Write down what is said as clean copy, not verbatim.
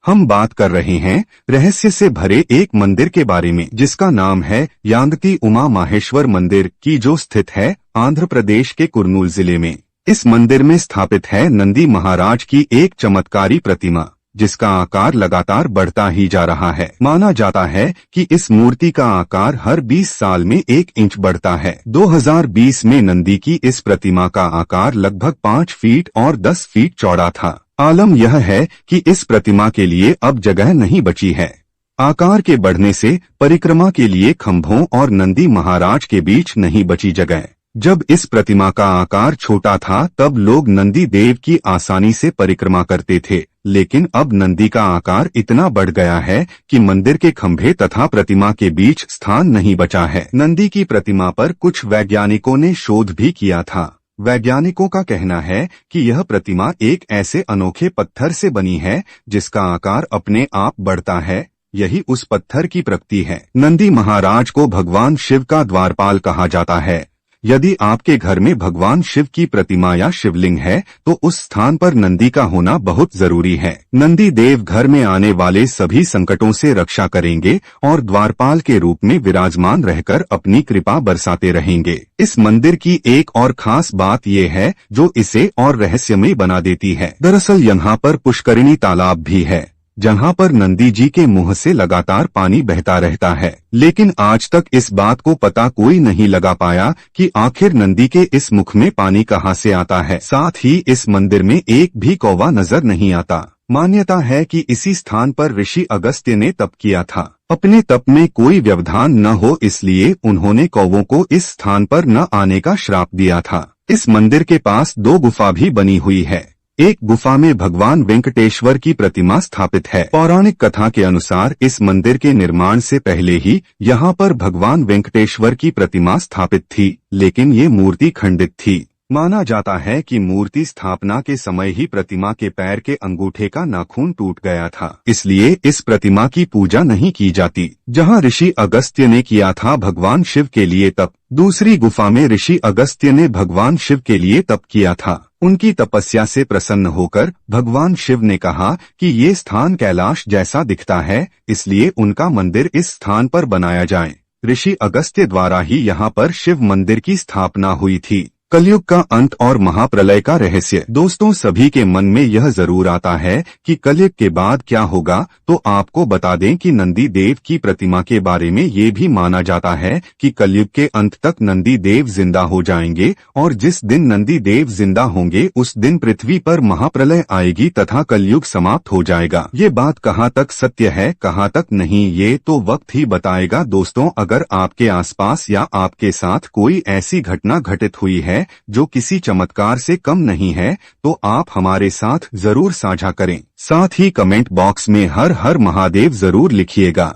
हम बात कर रहे हैं रहस्य से भरे एक मंदिर के बारे में, जिसका नाम है यांगती उमा माहेश्वर मंदिर की, जो स्थित है आंध्र प्रदेश के कुर्नूल जिले में। इस मंदिर में स्थापित है नंदी महाराज की एक चमत्कारी प्रतिमा, जिसका आकार लगातार बढ़ता ही जा रहा है। माना जाता है कि इस मूर्ति का आकार हर 20 साल में 1 इंच बढ़ता है। 2020 में नंदी की इस प्रतिमा का आकार लगभग 5 फीट और 10 फीट चौड़ा था। आलम यह है कि इस प्रतिमा के लिए अब जगह नहीं बची है। आकार के बढ़ने से परिक्रमा के लिए खंभों और नंदी महाराज के बीच नहीं बची जगह। जब इस प्रतिमा का आकार छोटा था तब लोग नंदी देव की आसानी से परिक्रमा करते थे, लेकिन अब नंदी का आकार इतना बढ़ गया है कि मंदिर के खंभे तथा प्रतिमा के बीच स्थान नहीं बचा है। नंदी की प्रतिमा पर कुछ वैज्ञानिकों ने शोध भी किया था। वैज्ञानिकों का कहना है कि यह प्रतिमा एक ऐसे अनोखे पत्थर से बनी है जिसका आकार अपने आप बढ़ता है। यही उस पत्थर की प्रकृति है। नंदी महाराज को भगवान शिव का द्वारपाल कहा जाता है। यदि आपके घर में भगवान शिव की प्रतिमा या शिवलिंग है तो उस स्थान पर नंदी का होना बहुत जरूरी है। नंदी देव घर में आने वाले सभी संकटों से रक्षा करेंगे और द्वारपाल के रूप में विराजमान रहकर अपनी कृपा बरसाते रहेंगे। इस मंदिर की एक और खास बात ये है जो इसे और रहस्यमय बना देती है। दरअसल यहाँ पर पुष्करिणी तालाब भी है, जहाँ पर नंदी जी के मुंह से लगातार पानी बहता रहता है। लेकिन आज तक इस बात को पता कोई नहीं लगा पाया कि आखिर नंदी के इस मुख में पानी कहाँ से आता है। साथ ही इस मंदिर में एक भी कौवा नजर नहीं आता। मान्यता है कि इसी स्थान पर ऋषि अगस्त्य ने तप किया था। अपने तप में कोई व्यवधान न हो इसलिए उन्होंने कौवों को इस स्थान पर न आने का श्राप दिया था। इस मंदिर के पास 2 गुफा भी बनी हुई है। एक गुफा में भगवान वेंकटेश्वर की प्रतिमा स्थापित है। पौराणिक कथा के अनुसार इस मंदिर के निर्माण से पहले ही यहाँ पर भगवान वेंकटेश्वर की प्रतिमा स्थापित थी, लेकिन ये मूर्ति खंडित थी। माना जाता है कि मूर्ति स्थापना के समय ही प्रतिमा के पैर के अंगूठे का नाखून टूट गया था, इसलिए इस प्रतिमा की पूजा नहीं की जाती। जहाँ ऋषि अगस्त्य ने किया था भगवान शिव के लिए तप, दूसरी गुफा में ऋषि अगस्त्य ने भगवान शिव के लिए तप किया था। उनकी तपस्या से प्रसन्न होकर भगवान शिव ने कहा कि ये स्थान कैलाश जैसा दिखता है, इसलिए उनका मंदिर इस स्थान पर बनाया जाए। ऋषि अगस्त्य द्वारा ही यहाँ पर शिव मंदिर की स्थापना हुई थी। कलयुग का अंत और महाप्रलय का रहस्य। दोस्तों, सभी के मन में यह जरूर आता है कि कलयुग के बाद क्या होगा, तो आपको बता दें कि नंदी देव की प्रतिमा के बारे में ये भी माना जाता है कि कलयुग के अंत तक नंदी देव जिंदा हो जाएंगे और जिस दिन नंदी देव जिंदा होंगे उस दिन पृथ्वी पर महाप्रलय आएगी तथा कलयुग समाप्त हो जाएगा। ये बात कहाँ तक सत्य है, कहाँ तक नहीं, ये तो वक्त ही बताएगा। दोस्तों, अगर आपके आसपास या आपके साथ कोई ऐसी घटना घटित हुई है जो किसी चमत्कार से कम नहीं है तो आप हमारे साथ जरूर साझा करें। साथ ही कमेंट बॉक्स में हर हर महादेव जरूर लिखिएगा।